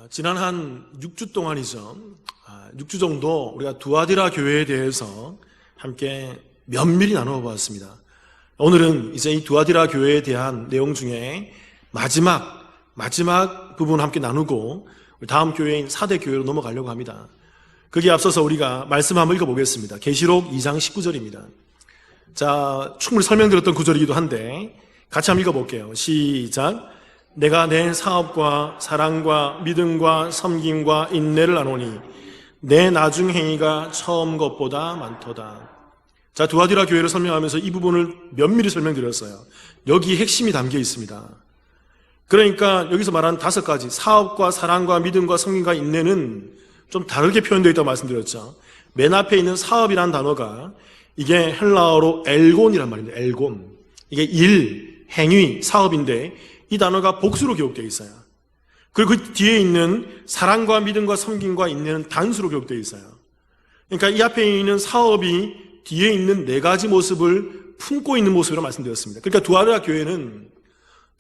지난 한 6주 동안이죠. 6주 정도 우리가 두아디라 교회에 대해서 함께 면밀히 나누어 보았습니다. 오늘은 이제 이 두아디라 교회에 대한 내용 중에 마지막 부분 함께 나누고 다음 교회인 사대 교회로 넘어가려고 합니다. 거기에 앞서서 우리가 말씀 한번 읽어보겠습니다. 계시록 2장 19절입니다. 자, 충분히 설명드렸던 구절이기도 한데 같이 한번 읽어볼게요. 시작. 내가 내 사업과 사랑과 믿음과 섬김과 인내를 아노니 내 나중 행위가 처음 것보다 많도다. 자, 두아디라 교회를 설명하면서 이 부분을 면밀히 설명드렸어요. 여기 핵심이 담겨 있습니다. 그러니까 여기서 말하는 5가지 사업과 사랑과 믿음과 섬김과 인내는 좀 다르게 표현되어 있다고 말씀드렸죠. 맨 앞에 있는 사업이라는 단어가 이게 헬라어로 엘곤이란 말입니다. 엘곤. 이게 일, 행위, 사업인데 이 단어가 복수로 기록되어 있어요. 그리고 그 뒤에 있는 사랑과 믿음과 섬김과 인내는 단수로 기록되어 있어요. 그러니까 이 앞에 있는 사업이 뒤에 있는 4가지 모습을 품고 있는 모습이라고 말씀드렸습니다. 그러니까 두아디라 교회는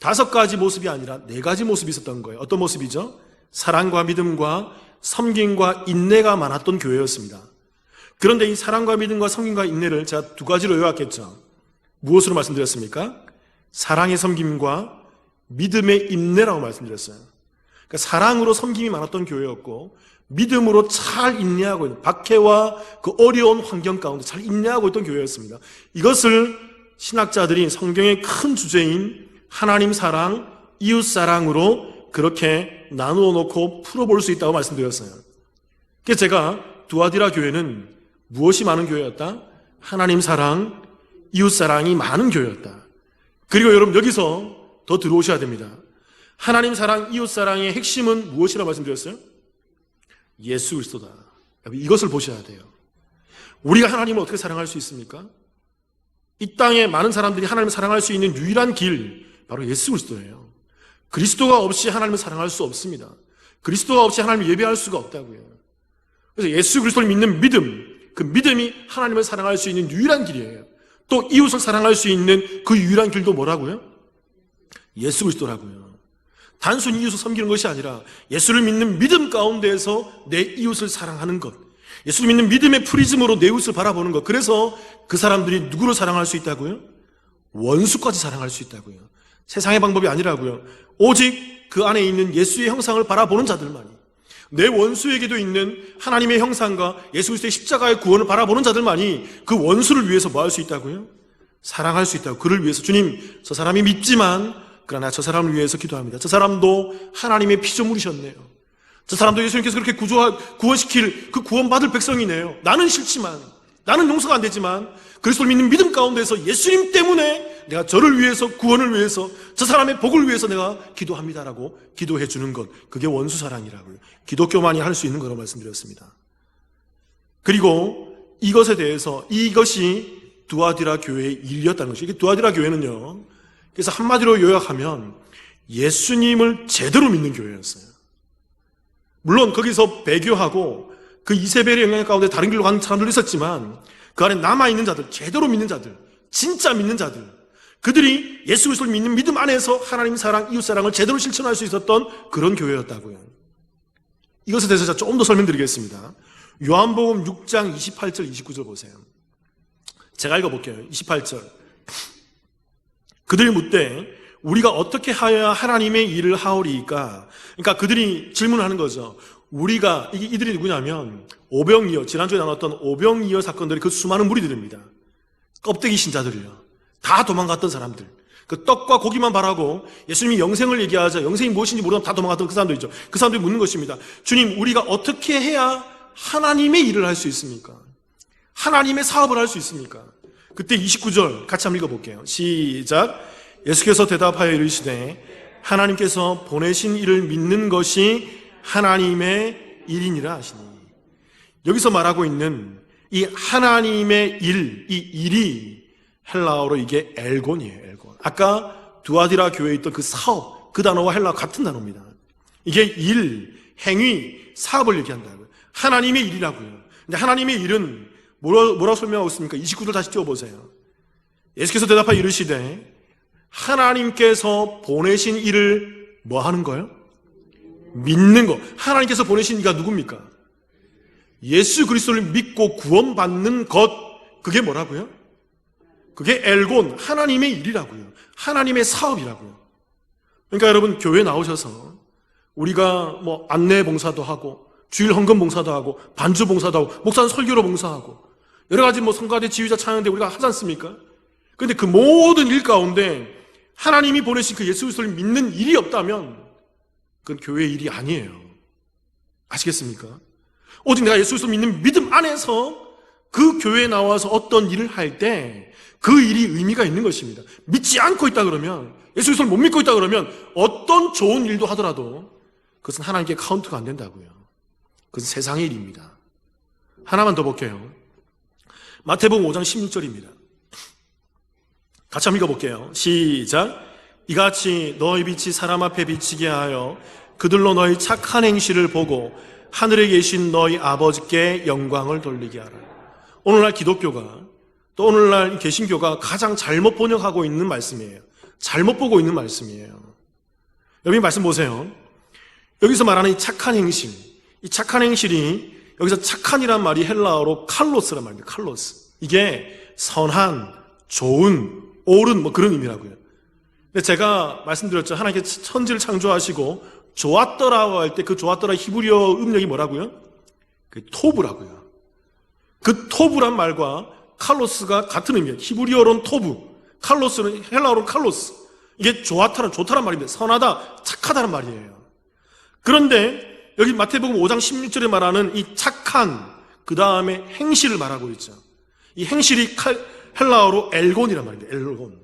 5가지 모습이 아니라 4가지 모습이 있었던 거예요. 어떤 모습이죠? 사랑과 믿음과 섬김과 인내가 많았던 교회였습니다. 그런데 이 사랑과 믿음과 섬김과 인내를 제가 2가지로 요약했죠. 무엇으로 말씀드렸습니까? 사랑의 섬김과 믿음의 인내라고 말씀드렸어요. 그러니까 사랑으로 섬김이 많았던 교회였고 믿음으로 잘 인내하고 있는 박해와 그 어려운 환경 가운데 잘 인내하고 있던 교회였습니다. 이것을 신학자들이 성경의 큰 주제인 하나님 사랑, 이웃 사랑으로 그렇게 나누어 놓고 풀어볼 수 있다고 말씀드렸어요. 그래서 제가 두아디라 교회는 무엇이 많은 교회였다? 하나님 사랑, 이웃 사랑이 많은 교회였다. 그리고 여러분 여기서 더 들어오셔야 됩니다. 하나님 사랑, 이웃 사랑의 핵심은 무엇이라고 말씀드렸어요? 예수 그리스도다. 이것을 보셔야 돼요. 우리가 하나님을 어떻게 사랑할 수 있습니까? 이 땅에 많은 사람들이 하나님을 사랑할 수 있는 유일한 길, 바로 예수 그리스도예요. 그리스도가 없이 하나님을 사랑할 수 없습니다. 그리스도가 없이 하나님을 예배할 수가 없다고요. 그래서 예수 그리스도를 믿는 믿음, 그 믿음이 하나님을 사랑할 수 있는 유일한 길이에요. 또 이웃을 사랑할 수 있는 그 유일한 길도 뭐라고요? 예수 그리스도라고요. 단순히 이웃을 섬기는 것이 아니라 예수를 믿는 믿음 가운데에서 내 이웃을 사랑하는 것, 예수를 믿는 믿음의 프리즘으로 내 이웃을 바라보는 것. 그래서 그 사람들이 누구를 사랑할 수 있다고요? 원수까지 사랑할 수 있다고요. 세상의 방법이 아니라고요. 오직 그 안에 있는 예수의 형상을 바라보는 자들만이, 내 원수에게도 있는 하나님의 형상과 예수 그리스도의 십자가의 구원을 바라보는 자들만이 그 원수를 위해서 뭐 할 수 있다고요? 사랑할 수 있다고. 그를 위해서 주님, 저 사람이 믿지만 그러나 저 사람을 위해서 기도합니다. 저 사람도 하나님의 피조물이셨네요. 저 사람도 예수님께서 그렇게 구원시킬 그 구원받을 백성이네요. 나는 싫지만, 나는 용서가 안 되지만 그리스도를 믿는 믿음 가운데서 예수님 때문에 내가 저를 위해서, 구원을 위해서, 저 사람의 복을 위해서 내가 기도합니다라고 기도해 주는 것, 그게 원수 사랑이라고요. 기독교만이 할 수 있는 거라고 말씀드렸습니다. 그리고 이것에 대해서 이것이 두아디라 교회의 일이었다는 것이죠. 이게 두아디라 교회는요, 그래서 한마디로 요약하면 예수님을 제대로 믿는 교회였어요. 물론 거기서 배교하고 그 이세벨의 영향 가운데 다른 길로 가는 사람들도 있었지만 그 안에 남아있는 자들, 제대로 믿는 자들, 진짜 믿는 자들, 그들이 예수 그리스도를 믿는 믿음 안에서 하나님 사랑, 이웃 사랑을 제대로 실천할 수 있었던 그런 교회였다고요. 이것에 대해서 제가 조금 더 설명드리겠습니다. 요한복음 6장 28절, 29절 보세요. 제가 읽어볼게요. 28절. 그들이 묻되 우리가 어떻게 하여야 하나님의 일을 하오리이까? 그러니까 그들이 질문하는 거죠. 우리가, 이들이 누구냐면 오병이어, 지난주에 나눴던 오병이어 사건들이 그 수많은 무리들입니다. 껍데기 신자들이요. 다 도망갔던 사람들. 그 떡과 고기만 바라고 예수님이 영생을 얘기하자, 영생이 무엇인지 모르면 다 도망갔던 그 사람들이죠. 그 사람들이 묻는 것입니다. 주님, 우리가 어떻게 해야 하나님의 일을 할 수 있습니까? 하나님의 사업을 할 수 있습니까? 그때 29절 같이 한번 읽어볼게요. 시작. 예수께서 대답하여 이르시되 하나님께서 보내신 이를 믿는 것이 하나님의 일이니라 하시니. 여기서 말하고 있는 이 하나님의 일, 이 일이 헬라어로 이게 엘곤이에요. 엘곤. 아까 두아디라 교회에 있던 그 사업, 그 단어와 헬라어 같은 단어입니다. 이게 일, 행위, 사업을 얘기한다고요. 하나님의 일이라고요. 근데 하나님의 일은 뭐라고 설명하고 있습니까? 29절 다시 띄워보세요. 예수께서 대답하여 이르시되 하나님께서 보내신 일을 뭐 하는 거예요? 믿는 것. 하나님께서 보내신 이가 누굽니까? 예수 그리스도를 믿고 구원받는 것. 그게 뭐라고요? 그게 엘곤, 하나님의 일이라고요. 하나님의 사업이라고요. 그러니까 여러분, 교회 나오셔서 우리가 안내 봉사도 하고 주일 헌금 봉사도 하고 반주 봉사도 하고 목사는 설교로 봉사하고 여러 가지 성가대 지휘자 찬양대 우리가 하지 않습니까? 그런데 그 모든 일 가운데 하나님이 보내신 그 예수 그리스도를 믿는 일이 없다면 그건 교회의 일이 아니에요. 아시겠습니까? 오직 내가 예수 그리스도 믿는 믿음 안에서 그 교회에 나와서 어떤 일을 할 때 그 일이 의미가 있는 것입니다. 믿지 않고 있다 그러면, 예수 그리스도를 못 믿고 있다 그러면 어떤 좋은 일도 하더라도 그것은 하나님께 카운트가 안 된다고요. 그것은 세상의 일입니다. 하나만 더 볼게요. 마태복음 5장 16절입니다. 같이 한번 읽어볼게요. 시작. 이같이 너희 빛이 사람 앞에 비치게 하여 그들로 너희 착한 행실을 보고 하늘에 계신 너희 아버지께 영광을 돌리게 하라. 오늘날 기독교가 또 오늘날 개신교가 가장 잘못 번역하고 있는 말씀이에요. 잘못 보고 있는 말씀이에요. 여러분 말씀 보세요. 여기서 말하는 이 착한 행실, 이 착한 행실이 여기서 착한이란 말이 헬라어로 칼로스란 말입니다. 칼로스. 이게 선한, 좋은, 옳은 그런 의미라고요. 근데 제가 말씀드렸죠. 하나님께서 천지를 창조하시고 좋았더라고 할 때 그 좋았더라 히브리어 음력이 뭐라고요? 그 토브라고요. 그 토브란 말과 칼로스가 같은 의미예요. 히브리어로는 토브, 칼로스는 헬라어로는 칼로스. 이게 좋다란 말입니다. 선하다, 착하다는 말이에요. 그런데 여기 마태복음 5장 16절에 말하는 이 착한, 그 다음에 행실을 말하고 있죠. 이 행실이 헬라어로 엘곤이란 말입니다. 엘곤.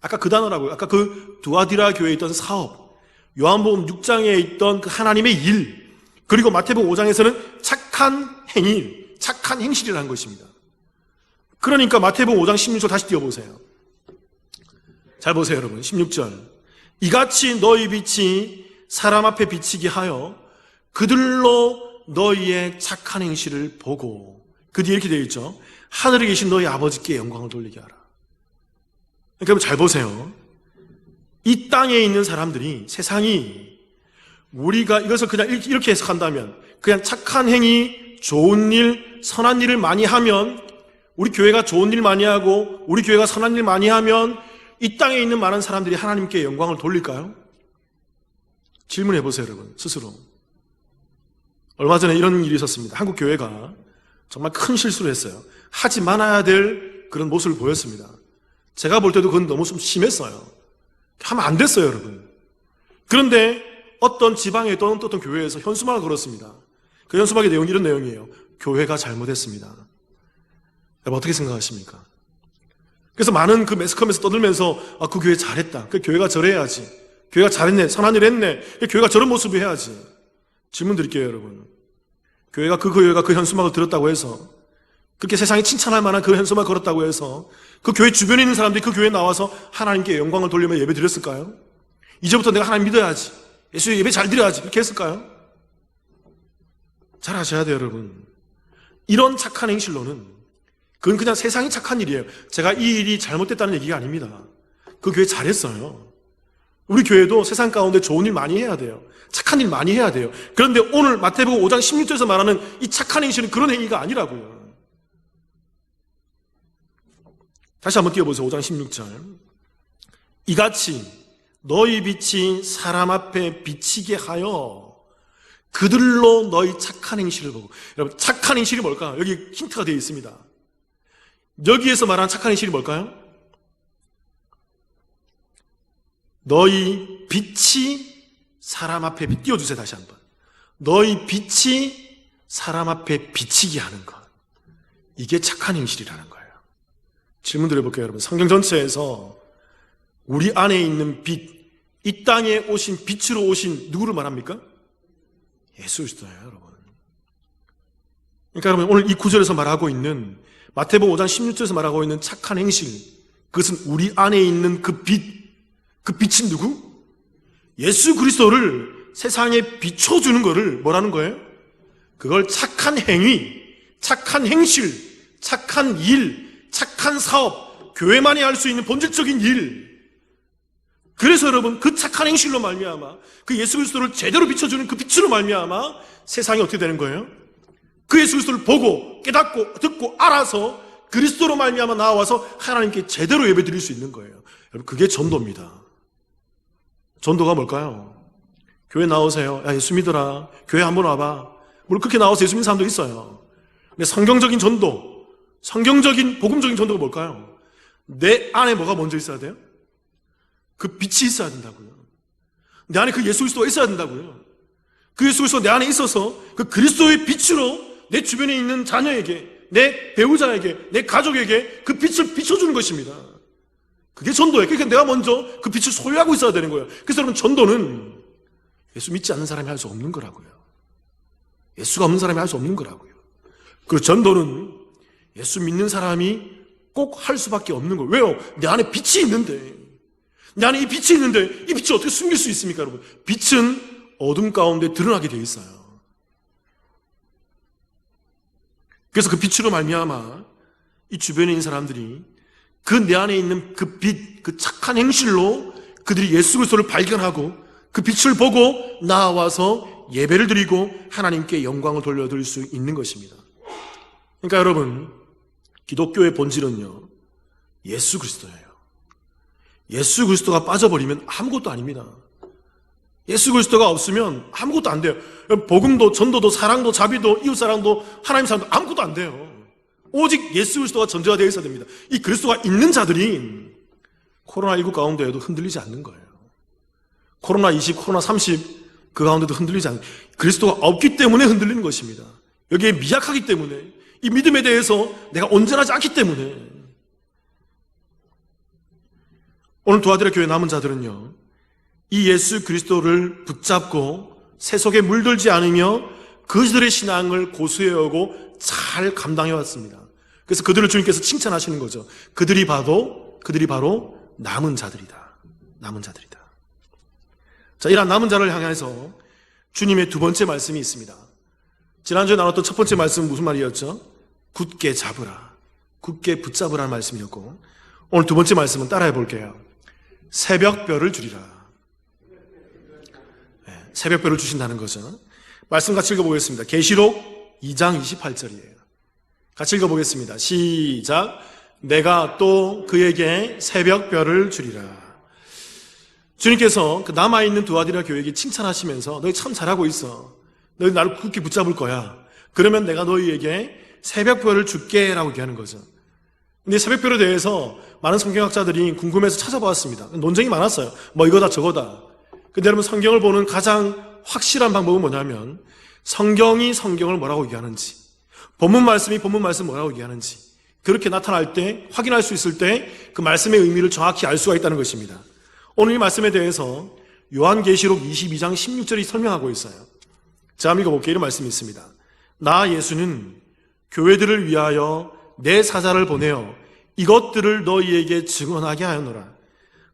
아까 그 단어라고요. 아까 그 두아디라 교회에 있던 사업, 요한복음 6장에 있던 그 하나님의 일, 그리고 마태복음 5장에서는 착한 행위, 착한 행실이라는 것입니다. 그러니까 마태복음 5장 16절 다시 띄워보세요. 잘 보세요 여러분. 16절. 이같이 너희 빛이 사람 앞에 비치게 하여 그들로 너희의 착한 행실을 보고, 그 뒤에 이렇게 되어 있죠. 하늘에 계신 너희 아버지께 영광을 돌리게 하라. 그러니까 잘 보세요. 이 땅에 있는 사람들이, 세상이 우리가 이것을 그냥 이렇게 해석한다면, 그냥 착한 행위, 좋은 일, 선한 일을 많이 하면, 우리 교회가 좋은 일 많이 하고 우리 교회가 선한 일 많이 하면 이 땅에 있는 많은 사람들이 하나님께 영광을 돌릴까요? 질문해 보세요 여러분 스스로. 얼마 전에 이런 일이 있었습니다. 한국 교회가 정말 큰 실수를 했어요. 하지 말아야 될 그런 모습을 보였습니다. 제가 볼 때도 그건 너무 좀 심했어요. 하면 안 됐어요 여러분. 그런데 어떤 지방에 또는 어떤 교회에서 현수막을 걸었습니다. 그 현수막의 내용이 이런 내용이에요. 교회가 잘못했습니다. 여러분 어떻게 생각하십니까? 그래서 많은 그 매스컴에서 떠들면서 그 교회 잘했다. 그 교회가 저래야지. 교회가 잘했네. 선한 일 했네. 교회가 저런 모습을 해야지. 질문 드릴게요 여러분. 교회가 그 현수막을 들었다고 해서, 그렇게 세상이 칭찬할 만한 그 현수막을 걸었다고 해서 그 교회 주변에 있는 사람들이 그 교회에 나와서 하나님께 영광을 돌리며 예배 드렸을까요? 이제부터 내가 하나님 믿어야지, 예수 예배 잘 드려야지, 그렇게 했을까요? 잘 아셔야 돼요 여러분. 이런 착한 행실로는 그건 그냥 세상이 착한 일이에요. 제가 이 일이 잘못됐다는 얘기가 아닙니다. 그 교회 잘했어요. 우리 교회도 세상 가운데 좋은 일 많이 해야 돼요. 착한 일 많이 해야 돼요. 그런데 오늘 마태복음 5장 16절에서 말하는 이 착한 행실은 그런 행위가 아니라고요. 다시 한번 띄워보세요. 5장 16절. 이같이 너희 빛이 사람 앞에 비치게 하여 그들로 너희 착한 행실을 보고. 여러분 착한 행실이 뭘까요? 여기 힌트가 되어 있습니다. 여기에서 말하는 착한 행실이 뭘까요? 너희 빛이 사람 앞에 띄워주세요. 다시 한번. 너희 빛이 사람 앞에 비치게 하는 것, 이게 착한 행실이라는 거예요. 질문 드려볼게요 여러분. 성경 전체에서 우리 안에 있는 빛, 이 땅에 오신 빛으로 오신 누구를 말합니까? 예수 그리스도예요 여러분. 그러니까 여러분 오늘 이 구절에서 말하고 있는, 마태복음 5장 16절에서 말하고 있는 착한 행실, 그것은 우리 안에 있는 그 빛, 그 빛은 누구? 예수 그리스도를 세상에 비춰주는 거를 뭐라는 거예요? 그걸 착한 행위, 착한 행실, 착한 일, 착한 사업, 교회만이 할 수 있는 본질적인 일, 그래서 여러분 그 착한 행실로 말미암아 그 예수 그리스도를 제대로 비춰주는 그 빛으로 말미암아 세상이 어떻게 되는 거예요? 그 예수 그리스도를 보고 깨닫고 듣고 알아서 그리스도로 말미암아 나와서 하나님께 제대로 예배드릴 수 있는 거예요. 여러분 그게 전도입니다. 전도가 뭘까요? 교회 나오세요. 야, 예수 믿어라. 교회 한번 와봐. 물론 그렇게 나와서 예수 믿는 사람도 있어요. 근데 성경적인 전도, 성경적인 복음적인 전도가 뭘까요? 내 안에 뭐가 먼저 있어야 돼요? 그 빛이 있어야 된다고요. 내 안에 그 예수 그리스도가 있어야 된다고요. 그 예수 그리스도가 내 안에 있어서 그 그리스도의 빛으로 내 주변에 있는 자녀에게, 내 배우자에게, 내 가족에게 그 빛을 비춰주는 것입니다. 그게 전도예요. 그러니까 내가 먼저 그 빛을 소유하고 있어야 되는 거예요. 그래서 여러분 전도는 예수 믿지 않는 사람이 할 수 없는 거라고요. 예수가 없는 사람이 할 수 없는 거라고요. 그리고 전도는 예수 믿는 사람이 꼭 할 수밖에 없는 거예요. 왜요? 내 안에 빛이 있는데, 내 안에 이 빛이 있는데 이 빛을 어떻게 숨길 수 있습니까, 여러분? 빛은 어둠 가운데 드러나게 되어 있어요. 그래서 그 빛으로 말미암아 이 주변에 있는 사람들이 그 내 안에 있는 그 빛, 그 착한 행실로 그들이 예수 그리스도를 발견하고 그 빛을 보고 나와서 예배를 드리고 하나님께 영광을 돌려드릴 수 있는 것입니다. 그러니까 여러분, 기독교의 본질은요, 예수 그리스도예요. 예수 그리스도가 빠져버리면 아무것도 아닙니다. 예수 그리스도가 없으면 아무것도 안 돼요. 복음도, 전도도, 사랑도, 자비도, 이웃사랑도, 하나님 사랑도 아무것도 안 돼요. 오직 예수 그리스도가 전제가 되어 있어야 됩니다. 이 그리스도가 있는 자들이 코로나19 가운데에도 흔들리지 않는 거예요. 코로나20, 코로나30 그 가운데도 흔들리지 않는, 그리스도가 없기 때문에 흔들리는 것입니다. 여기에 미약하기 때문에, 이 믿음에 대해서 내가 온전하지 않기 때문에. 오늘 도와드려 교회 남은 자들은요, 이 예수 그리스도를 붙잡고 세속에 물들지 않으며 그들의 신앙을 고수해오고 잘 감당해왔습니다. 그래서 그들을 주님께서 칭찬하시는 거죠. 그들이 바로 남은 자들이다. 남은 자들이다. 자, 이런 남은 자를 향해서 주님의 두 번째 말씀이 있습니다. 지난주에 나눴던 첫 번째 말씀은 무슨 말이었죠? 굳게 잡으라. 굳게 붙잡으라는 말씀이었고, 오늘 두 번째 말씀은 따라해 볼게요. 새벽별을 주리라. 네, 새벽별을 주신다는 거죠. 말씀 같이 읽어보겠습니다. 계시록 2장 28절이에요. 같이 읽어보겠습니다. 시작. 내가 또 그에게 새벽별을 주리라. 주님께서 그 남아있는 두아디라 교회에게 칭찬하시면서 너희 참 잘하고 있어. 너희 나를 굳게 붙잡을 거야. 그러면 내가 너희에게 새벽별을 줄게 라고 얘기하는 거죠. 근데 새벽별에 대해서 많은 성경학자들이 궁금해서 찾아보았습니다. 논쟁이 많았어요. 뭐 이거다 저거다. 근데 여러분 성경을 보는 가장 확실한 방법은 뭐냐면 성경이 성경을 뭐라고 얘기하는지, 본문 말씀이 본문 말씀 뭐라고 얘기하는지, 그렇게 나타날 때, 확인할 수 있을 때 그 말씀의 의미를 정확히 알 수가 있다는 것입니다. 오늘 이 말씀에 대해서 요한계시록 22장 16절이 설명하고 있어요. 자, 한번 읽어볼게요. 이런 말씀이 있습니다. 나 예수는 교회들을 위하여 내 사자를 보내어 이것들을 너희에게 증언하게 하였노라.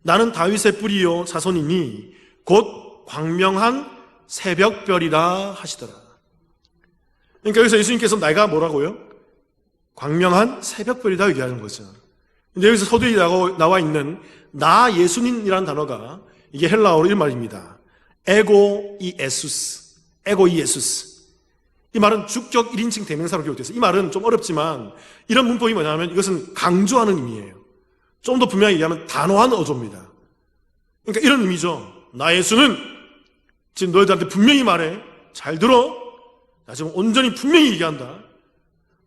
나는 다윗의 뿌리요 자손이니 곧 광명한 새벽별이라 하시더라. 그러니까 여기서 예수님께서 내가 뭐라고요? 광명한 새벽별이다 얘기하는 거죠. 근데 여기서 서두에 나와 있는 나 예수님이라는 단어가 이게 헬라어로 이 말입니다. 에고 이 예수스. 에고 이 예수스. 이 말은 주격 1인칭 대명사로 기록되어 있어요. 이 말은 좀 어렵지만 이런 문법이 뭐냐면 이것은 강조하는 의미예요. 좀 더 분명히 얘기하면 단호한 어조입니다. 그러니까 이런 의미죠. 나 예수는 지금 너희들한테 분명히 말해. 잘 들어. 나 지금 온전히 분명히 얘기한다.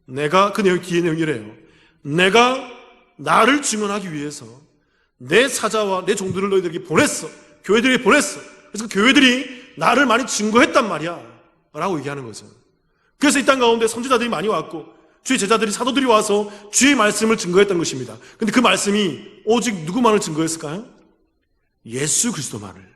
내가 그 내용 뒤에 내용이 이래요. 내가 나를 증언하기 위해서 내 사자와 내 종들을 너희들에게 보냈어. 교회들에게 보냈어. 그래서 그 교회들이 나를 많이 증거했단 말이야 라고 얘기하는 거죠. 그래서 이 땅 가운데 선지자들이 많이 왔고 주의 제자들이 사도들이 와서 주의 말씀을 증거했던 것입니다. 근데 그 말씀이 오직 누구만을 증거했을까요? 예수 그리스도만을.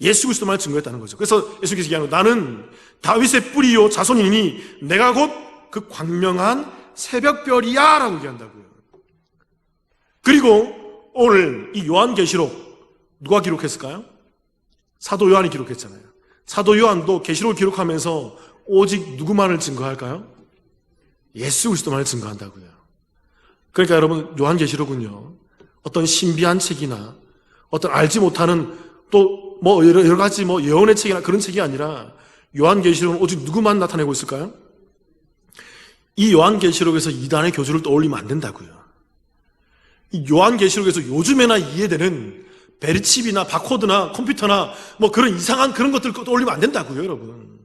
예수 그리스도만을 증거했다는 거죠. 그래서 예수께서 얘기하는 거예요. 나는 다윗의 뿌리요 자손이니 내가 곧 그 광명한 새벽별이야 라고 얘기한다고요. 그리고 오늘 이 요한계시록 누가 기록했을까요? 사도 요한이 기록했잖아요. 사도 요한도 계시록을 기록하면서 오직 누구만을 증거할까요? 예수 그리스도만을 증거한다고요. 그러니까 여러분 요한계시록은요 어떤 신비한 책이나 어떤 알지 못하는 또 뭐 여러 가지 뭐 예언의 책이나 그런 책이 아니라 요한계시록은 오직 누구만 나타내고 있을까요? 이 요한계시록에서 이단의 교주를 떠올리면 안 된다고요. 이 요한계시록에서 요즘에나 이해되는 베리칩이나 바코드나 컴퓨터나 뭐 그런 이상한 그런 것들 떠올리면 안 된다고요, 여러분.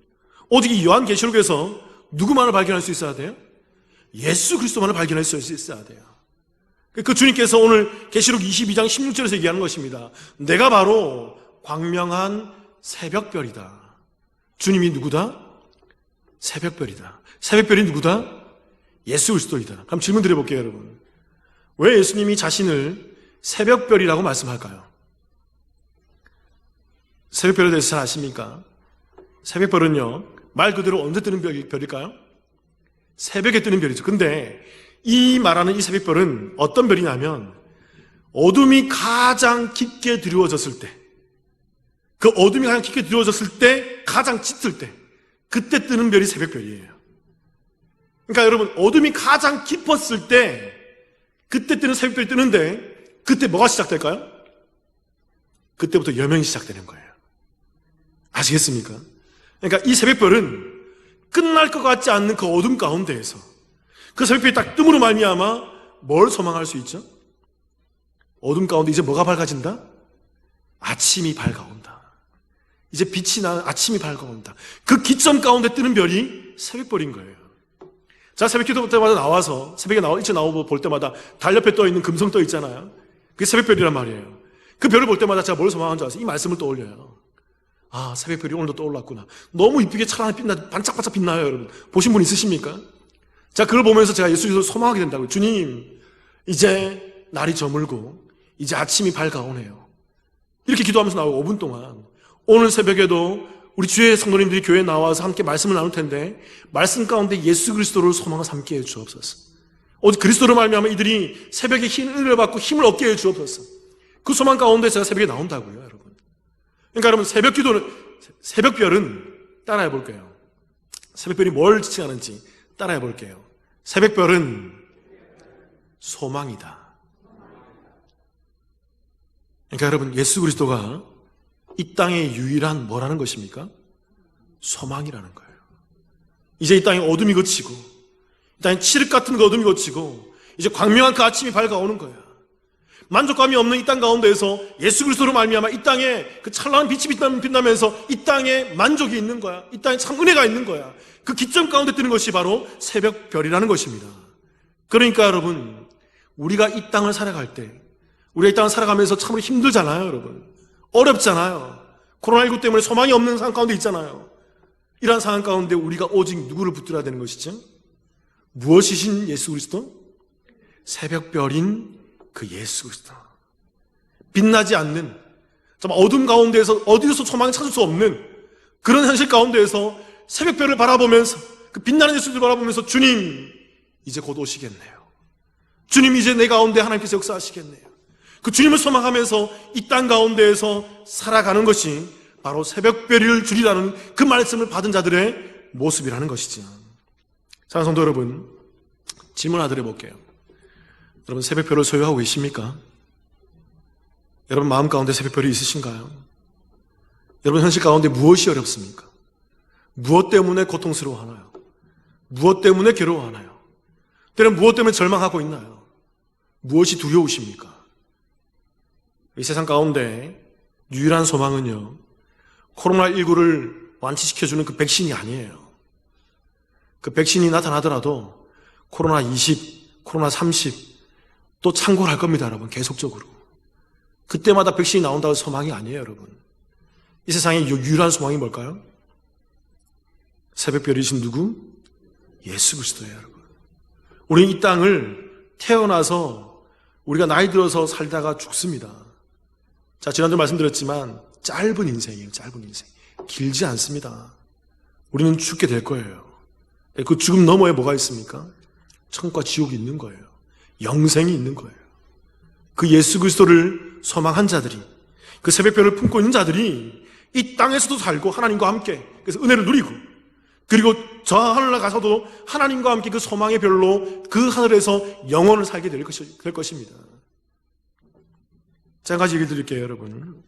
오직 이 요한계시록에서 누구만을 발견할 수 있어야 돼요? 예수 그리스도만을 발견할 수 있어야 돼요. 그 주님께서 오늘 계시록 22장 16절에서 얘기하는 것입니다. 내가 바로 광명한 새벽별이다. 주님이 누구다? 새벽별이다. 새벽별이 누구다? 예수 그리스도이다. 그럼 질문 드려볼게요, 여러분. 왜 예수님이 자신을 새벽별이라고 말씀할까요? 새벽별에 대해서 잘 아십니까? 새벽별은요, 말 그대로 언제 뜨는 별일까요? 새벽에 뜨는 별이죠. 근데 이 말하는 이 새벽별은 어떤 별이냐면 어둠이 가장 깊게 드리워졌을 때, 그 어둠이 가장 깊게 드리워졌을 때, 가장 짙을 때, 그때 뜨는 별이 새벽별이에요. 그러니까 여러분, 어둠이 가장 깊었을 때 그때 뜨는 새벽별이 뜨는데 그때 뭐가 시작될까요? 그때부터 여명이 시작되는 거예요. 아시겠습니까? 그러니까 이 새벽별은 끝날 것 같지 않는 그 어둠 가운데에서 그 새벽별이 딱 뜸으로 말미암아 뭘 소망할 수 있죠? 어둠 가운데 이제 뭐가 밝아진다? 아침이 밝아온다. 이제 빛이 나는 아침이 밝아온다. 그 기점 가운데 뜨는 별이 새벽별인 거예요. 자, 새벽 기도 때마다 나와서 새벽에 일찍 나오고 볼 때마다 달 옆에 떠 있는 금성 떠 있잖아요. 그게 새벽별이란 말이에요. 그 별을 볼 때마다 제가 뭘 소망하는 줄 아세요? 이 말씀을 떠올려요. 아, 새벽별이 오늘도 떠올랐구나. 너무 이쁘게 찬란히 빛나, 반짝반짝 빛나요, 여러분. 보신 분 있으십니까? 자, 그걸 보면서 제가 예수 그리스도를 소망하게 된다고요. 주님, 이제 날이 저물고 이제 아침이 밝아오네요. 이렇게 기도하면서 나오고 5분 동안 오늘 새벽에도 우리 주의 성도님들이 교회에 나와서 함께 말씀을 나눌 텐데 말씀 가운데 예수 그리스도를 소망을 삼게 해 주옵소서. 오직 그리스도로 말미암아 이들이 새벽에 힘을 받고 힘을 얻게 해 주옵소서. 그 소망 가운데 제가 새벽에 나온다고요, 여러분. 그러니까 여러분, 새벽별은 따라해 볼게요. 새벽별이 뭘 지칭하는지 따라해 볼게요. 새벽별은 소망이다. 그러니까 여러분, 예수 그리스도가 이 땅의 유일한 뭐라는 것입니까? 소망이라는 거예요. 이제 이 땅에 어둠이 걷히고 이 땅에 칠흑 같은 그 어둠이 걷히고 이제 광명한 그 아침이 밝아오는 거야. 만족감이 없는 이 땅 가운데에서 예수 그리스도로 말미암아 이 땅에 그 찬란한 빛이 빛나면서 이 땅에 만족이 있는 거야. 이 땅에 참 은혜가 있는 거야. 그 기점 가운데 뜨는 것이 바로 새벽별이라는 것입니다. 그러니까 여러분, 우리가 이 땅을 살아갈 때, 우리가 이 땅을 살아가면서 참으로 힘들잖아요, 여러분. 어렵잖아요. 코로나19 때문에 소망이 없는 상황 가운데 있잖아요. 이러한 상황 가운데 우리가 오직 누구를 붙들어야 되는 것이죠? 무엇이신 예수 그리스도? 새벽별인 그 예수 그리스도. 빛나지 않는, 정말 어둠 가운데에서 어디서 소망을 찾을 수 없는 그런 현실 가운데에서 새벽별을 바라보면서, 그 빛나는 예수를 바라보면서 주님, 이제 곧 오시겠네요. 주님, 이제 내 가운데 하나님께서 역사하시겠네요. 그 주님을 소망하면서 이 땅 가운데에서 살아가는 것이 바로 새벽별을 주리라는 그 말씀을 받은 자들의 모습이라는 것이죠. 사랑하는 성도 여러분, 질문 하나 드려볼게요. 여러분, 새벽별을 소유하고 계십니까? 여러분 마음 가운데 새벽별이 있으신가요? 여러분 현실 가운데 무엇이 어렵습니까? 무엇 때문에 고통스러워하나요? 무엇 때문에 괴로워하나요? 때로는 무엇 때문에 절망하고 있나요? 무엇이 두려우십니까? 이 세상 가운데 유일한 소망은요, 코로나19를 완치시켜주는 그 백신이 아니에요. 그 백신이 나타나더라도 코로나20, 코로나30 또 창궐 할 겁니다, 여러분. 계속적으로. 그때마다 백신이 나온다고 소망이 아니에요, 여러분. 이 세상의 유일한 소망이 뭘까요? 새벽별이신 누구? 예수 그리스도예요, 여러분. 우리는 이 땅을 태어나서 우리가 나이 들어서 살다가 죽습니다. 자, 지난주 말씀드렸지만 짧은 인생이에요. 짧은 인생. 길지 않습니다. 우리는 죽게 될 거예요. 그 죽음 너머에 뭐가 있습니까? 천국과 지옥이 있는 거예요. 영생이 있는 거예요. 그 예수 그리스도를 소망한 자들이, 그 새벽별을 품고 있는 자들이 이 땅에서도 살고 하나님과 함께 그래서 은혜를 누리고, 그리고 저 하늘에 가서도 하나님과 함께 그 소망의 별로 그 하늘에서 영원을 살게 될 것입니다. 자, 한 가지 얘기 드릴게요, 여러분.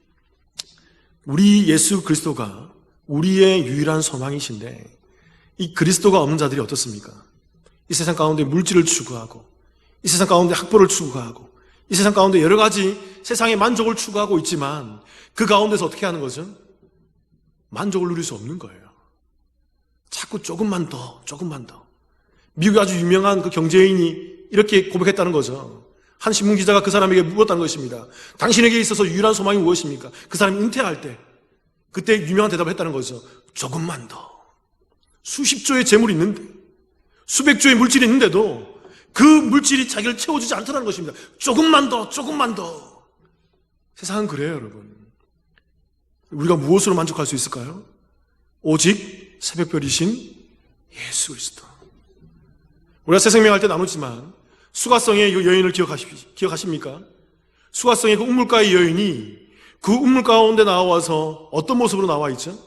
우리 예수 그리스도가 우리의 유일한 소망이신데 이 그리스도가 없는 자들이 어떻습니까? 이 세상 가운데 물질을 추구하고 이 세상 가운데 학벌을 추구하고 이 세상 가운데 여러 가지 세상의 만족을 추구하고 있지만 그 가운데서 어떻게 하는 거죠? 만족을 누릴 수 없는 거예요. 자꾸 조금만 더. 미국의 아주 유명한 그 경제인이 이렇게 고백했다는 거죠. 한 신문기자가 그 사람에게 물었다는 것입니다. 당신에게 있어서 유일한 소망이 무엇입니까? 그 사람이 은퇴할 때 그때 유명한 대답을 했다는 거죠. 조금만 더. 수십조의 재물이 있는데 수백조의 물질이 있는데도 그 물질이 자기를 채워주지 않더라는 것입니다. 조금만 더. 세상은 그래요, 여러분. 우리가 무엇으로 만족할 수 있을까요? 오직 새벽별이신 예수 그리스도. 우리가 새 생명할 때 나누지만 수가성의 이 여인을 기억하십니까? 수가성의 그 우물가의 여인이 그 우물 가운데 나와서 어떤 모습으로 나와 있죠?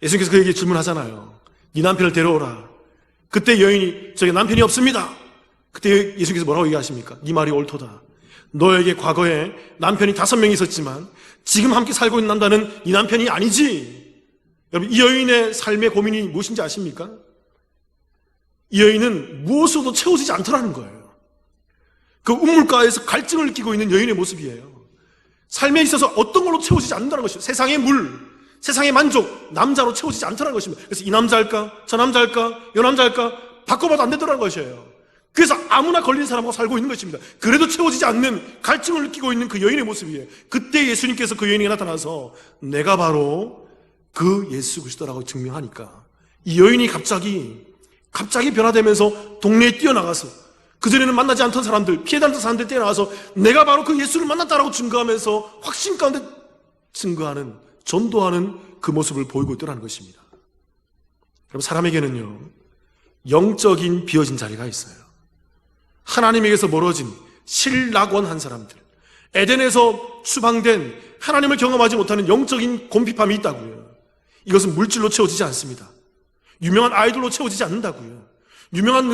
예수님께서 그에게 질문하잖아요. 네 남편을 데려오라. 그때 여인이 저게 남편이 없습니다. 그때 예수님께서 뭐라고 얘기하십니까? 네 말이 옳도다. 너에게 과거에 남편이 5명이 있었지만 지금 함께 살고 있는 남자는 네 남편이 아니지. 여러분, 이 여인의 삶의 고민이 무엇인지 아십니까? 이 여인은 무엇으로도 채워지지 않더라는 거예요. 그 우물가에서 갈증을 느끼고 있는 여인의 모습이에요. 삶에 있어서 어떤 걸로 채워지지 않는다는 것이에요. 세상의 물, 세상의 만족, 남자로 채워지지 않더라는 것입니다. 그래서 이 남자일까? 저 남자일까? 이 남자일까? 바꿔봐도 안 되더라는 것이에요. 그래서 아무나 걸린 사람하고 살고 있는 것입니다. 그래도 채워지지 않는 갈증을 느끼고 있는 그 여인의 모습이에요. 그때 예수님께서 그 여인에게 나타나서 내가 바로 그 예수 그리스도라고 증명하니까 이 여인이 갑자기 변화되면서 동네에 뛰어나가서 그전에는 만나지 않던 사람들, 피해다녔던 사람들 뛰어나가서 내가 바로 그 예수를 만났다라고 증거하면서 확신 가운데 증거하는, 전도하는 그 모습을 보이고 있더라는 것입니다. 여러분, 사람에게는요 영적인 비어진 자리가 있어요. 하나님에게서 멀어진 실낙원한 사람들, 에덴에서 추방된 하나님을 경험하지 못하는 영적인 곰핍함이 있다고요. 이것은 물질로 채워지지 않습니다. 유명한 아이돌로 채워지지 않는다고요. 유명한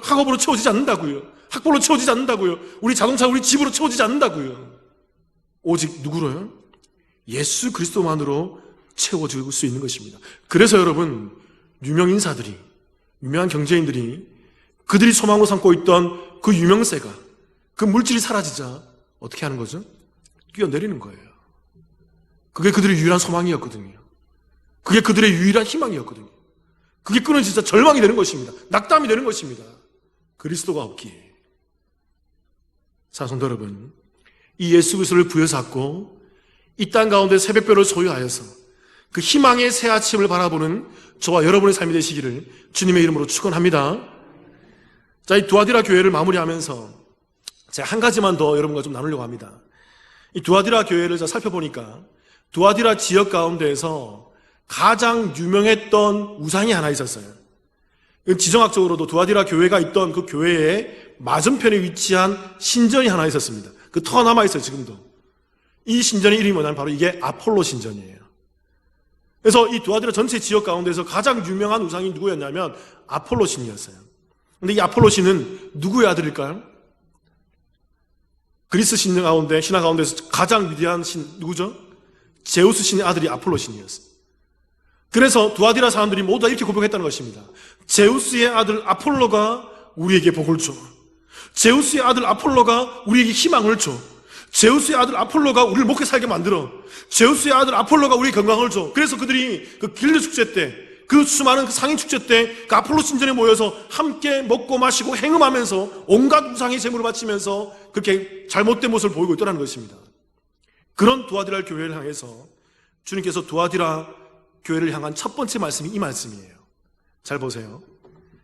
학업으로 채워지지 않는다고요. 학벌로 채워지지 않는다고요. 우리 자동차, 우리 집으로 채워지지 않는다고요. 오직 누구로요? 예수 그리스도만으로 채워질 수 있는 것입니다. 그래서 여러분, 유명 인사들이, 유명한 경제인들이 그들이 소망으로 삼고 있던 그 유명세가, 그 물질이 사라지자 어떻게 하는 거죠? 뛰어내리는 거예요. 그게 그들의 유일한 소망이었거든요. 그게 그들의 유일한 희망이었거든요. 그게 끊어지자 절망이 되는 것입니다. 낙담이 되는 것입니다. 그리스도가 없기에. 자, 성도 여러분, 이 예수 그리스도를 부여잡고 이 땅 가운데 새벽별을 소유하여서 그 희망의 새 아침을 바라보는 저와 여러분의 삶이 되시기를 주님의 이름으로 축원합니다. 자, 이 두아디라 교회를 마무리하면서 제가 한 가지만 더 여러분과 좀 나누려고 합니다. 이 두아디라 교회를 제가 살펴보니까 두아디라 지역 가운데에서 가장 유명했던 우상이 하나 있었어요. 지정학적으로도 두아디라 교회가 있던 그 교회의 맞은편에 위치한 신전이 하나 있었습니다. 그 터가 남아있어요, 지금도. 이 신전의 이름이 뭐냐면 바로 이게 아폴로 신전이에요. 그래서 이 두아디라 전체 지역 가운데서 가장 유명한 우상이 누구였냐면 아폴로 신이었어요. 근데 이 아폴로 신은 누구의 아들일까요? 그리스 신화 가운데서 가장 위대한 신 누구죠? 제우스 신의 아들이 아폴로 신이었어요. 그래서 두아디라 사람들이 모두 다 이렇게 고백했다는 것입니다. 제우스의 아들 아폴로가 우리에게 복을 줘. 제우스의 아들 아폴로가 우리에게 희망을 줘. 제우스의 아들 아폴로가 우리를 먹게 살게 만들어. 제우스의 아들 아폴로가 우리에게 건강을 줘. 그래서 그들이 그 길르 축제 때, 그 수많은 그 상인 축제 때 그 아폴로 신전에 모여서 함께 먹고 마시고 행음하면서 온갖 우상의 제물을 바치면서 그렇게 잘못된 모습을 보이고 있더라는 것입니다. 그런 두아디라 교회를 향해서 주님께서 두아디라 교회를 향한 첫 번째 말씀이 이 말씀이에요. 잘 보세요.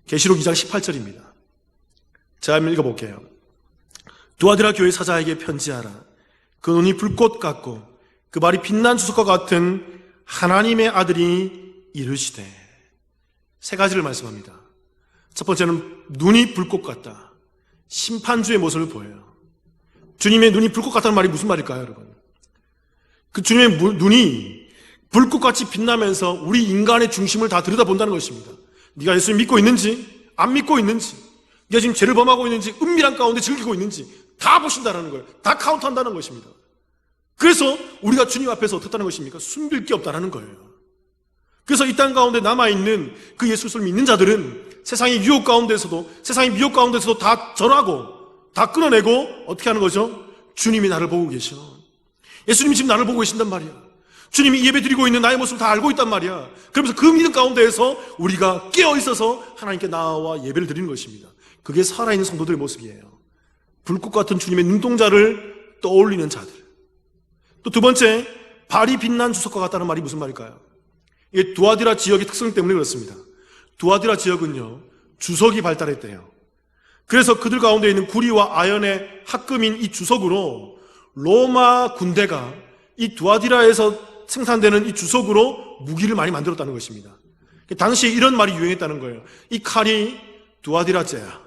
계시록 2장 18절입니다. 제가 한번 읽어볼게요. 두아디라 교회 사자에게 편지하라. 그 눈이 불꽃 같고 그 발이 빛난 주석과 같은 하나님의 아들이 이르시되. 세 가지를 말씀합니다. 첫 번째는 눈이 불꽃 같다. 심판주의 모습을 보여요. 주님의 눈이 불꽃 같다는 말이 무슨 말일까요, 여러분? 그 주님의 눈이 불꽃같이 빛나면서 우리 인간의 중심을 다 들여다본다는 것입니다. 네가 예수를 믿고 있는지, 안 믿고 있는지, 네가 지금 죄를 범하고 있는지, 은밀한 가운데 즐기고 있는지 다 보신다는 거예요. 다 카운트한다는 것입니다. 그래서 우리가 주님 앞에서 어떻다는 것입니까? 숨길 게 없다는 거예요. 그래서 이 땅 가운데 남아있는 그 예수 그리스도를 믿는 자들은 세상의 유혹 가운데서도, 세상의 미혹 가운데서도 다 전하고 다 끊어내고 어떻게 하는 거죠? 주님이 나를 보고 계셔. 예수님이 지금 나를 보고 계신단 말이야. 주님이 예배 드리고 있는 나의 모습을 다 알고 있단 말이야. 그러면서 그 믿음 가운데에서 우리가 깨어있어서 하나님께 나와 예배를 드리는 것입니다. 그게 살아있는 성도들의 모습이에요. 불꽃 같은 주님의 눈동자를 떠올리는 자들. 또 두 번째, 발이 빛난 주석과 같다는 말이 무슨 말일까요? 이게 두아디라 지역의 특성 때문에 그렇습니다. 두아디라 지역은요, 주석이 발달했대요. 그래서 그들 가운데 있는 구리와 아연의 합금인 이 주석으로 로마 군대가 이 두아디라에서 생산되는 이 주석으로 무기를 많이 만들었다는 것입니다. 당시에 이런 말이 유행했다는 거예요. 이 칼이 두아디라째야.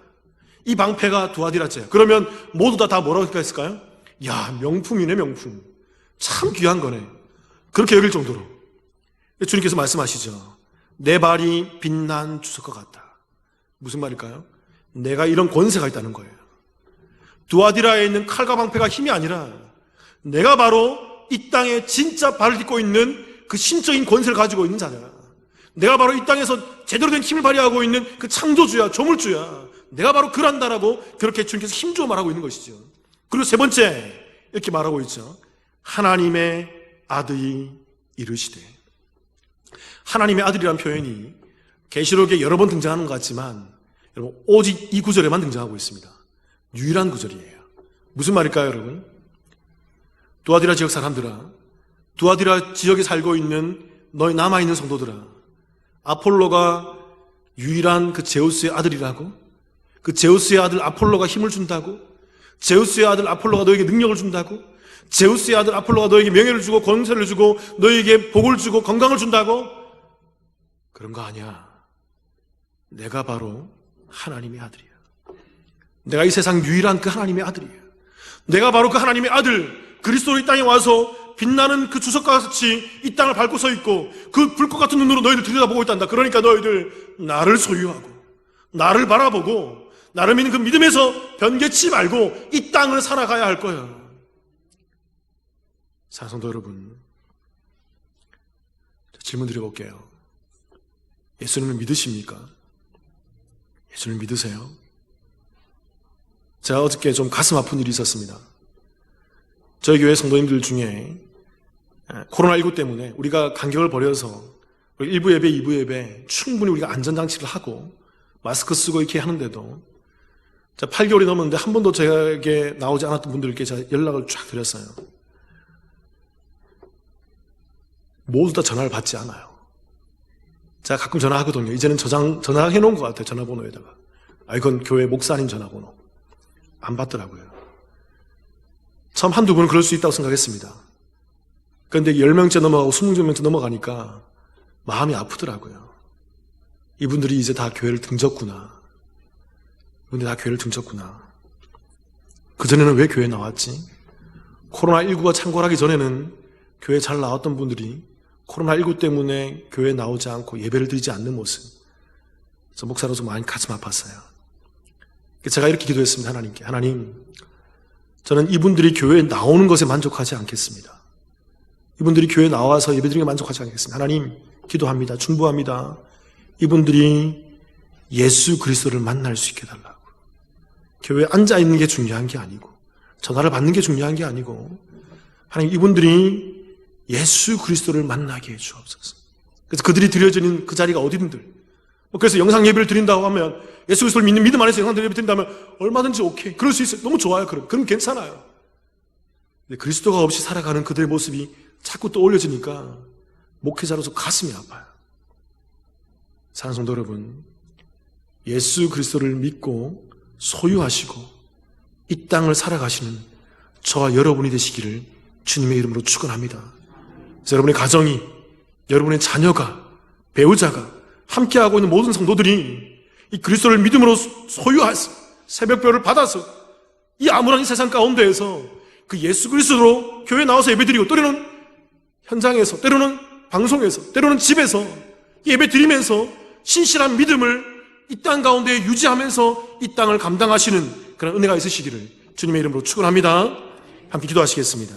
이 방패가 두아디라째야. 그러면 모두 다 뭐라고 했을까요? 야, 명품이네, 명품. 참 귀한 거네. 그렇게 여길 정도로. 주님께서 말씀하시죠. 내 발이 빛난 주석과 같다. 무슨 말일까요? 내가 이런 권세가 있다는 거예요. 두아디라에 있는 칼과 방패가 힘이 아니라 내가 바로 이 땅에 진짜 발을 딛고 있는 그 신적인 권세를 가지고 있는 자잖아. 내가 바로 이 땅에서 제대로 된 힘을 발휘하고 있는 그 창조주야, 조물주야. 내가 바로 그란다라고 그렇게 주님께서 힘주어 말하고 있는 것이죠. 그리고 세 번째 이렇게 말하고 있죠. 하나님의 아들이 이르시되. 하나님의 아들이라는 표현이 계시록에 여러 번 등장하는 것 같지만 여러분 오직 이 구절에만 등장하고 있습니다. 유일한 구절이에요. 무슨 말일까요, 여러분? 두아디라 지역 사람들아, 두아디라 지역에 살고 있는 너희 남아있는 성도들아, 아폴로가 유일한 그 제우스의 아들이라고? 그 제우스의 아들 아폴로가 힘을 준다고? 제우스의 아들 아폴로가 너에게 능력을 준다고? 제우스의 아들 아폴로가 너에게 명예를 주고 권세를 주고 너에게 복을 주고 건강을 준다고? 그런 거 아니야. 내가 바로 하나님의 아들이야. 내가 이 세상 유일한 그 하나님의 아들이야. 내가 바로 그 하나님의 아들, 그리스도로 이 땅에 와서 빛나는 그 주석과 같이 이 땅을 밟고 서 있고 그 불꽃 같은 눈으로 너희들 들여다보고 있단다. 그러니까 너희들 나를 소유하고 나를 바라보고 나를 믿는 그 믿음에서 변개치 말고 이 땅을 살아가야 할 거야. 사랑성도 여러분, 질문 드려볼게요. 예수님을 믿으십니까? 예수님을 믿으세요? 제가 어저께 좀 가슴 아픈 일이 있었습니다. 저희 교회 성도님들 중에 코로나19 때문에 우리가 간격을 버려서 1부 예배, 2부 예배 충분히 우리가 안전장치를 하고 마스크 쓰고 이렇게 하는데도 8개월이 넘었는데 한 번도 저에게 나오지 않았던 분들께 제가 연락을 쫙 드렸어요. 모두 다 전화를 받지 않아요. 제가 가끔 전화하거든요. 이제는 전화해 놓은 것 같아요. 전화번호에다가. 이건 교회 목사님 전화번호. 안 받더라고요. 처음 한두 분은 그럴 수 있다고 생각했습니다. 그런데 10명째 넘어가고 20명째 넘어가니까 마음이 아프더라고요. 이분들이 이제 다 교회를 등졌구나. 이분들이 다 교회를 등졌구나. 그전에는 왜 교회에 나왔지? 코로나19가 창궐하기 전에는 교회에 잘 나왔던 분들이 코로나19 때문에 교회에 나오지 않고 예배를 드리지 않는 모습. 그래서 목사로서 많이 가슴 아팠어요. 제가 이렇게 기도했습니다. 하나님께. 하나님, 저는 이분들이 교회에 나오는 것에 만족하지 않겠습니다. 이분들이 교회에 나와서 예배드리는 게 만족하지 않겠습니다. 하나님, 기도합니다. 중보합니다. 이분들이 예수 그리스도를 만날 수 있게 해달라고. 교회에 앉아있는 게 중요한 게 아니고 전화를 받는 게 중요한 게 아니고 하나님, 이분들이 예수 그리스도를 만나게 해 주옵소서. 그래서 그들이 드려지는 그 자리가 어디든들, 그래서 영상 예배를 드린다고 하면, 예수 그리스도를 믿는 믿음 안에서 영상 예배 드린다면 얼마든지 오케이, 그럴 수 있어요. 너무 좋아요. 그럼 괜찮아요. 근데 그리스도가 없이 살아가는 그들의 모습이 자꾸 떠올려지니까 목회자로서 가슴이 아파요. 사랑하는 성도 여러분, 예수 그리스도를 믿고 소유하시고 이 땅을 살아가시는 저와 여러분이 되시기를 주님의 이름으로 축원합니다. 여러분의 가정이, 여러분의 자녀가, 배우자가, 함께하고 있는 모든 성도들이 이 그리스도를 믿음으로 소유해서 새벽별을 받아서 이 암울한 이 세상 가운데에서 그 예수 그리스도로 교회에 나와서 예배드리고, 때로는 현장에서, 때로는 방송에서, 때로는 집에서 예배 드리면서 신실한 믿음을 이 땅 가운데 유지하면서 이 땅을 감당하시는 그런 은혜가 있으시기를 주님의 이름으로 축원합니다. 함께 기도하시겠습니다.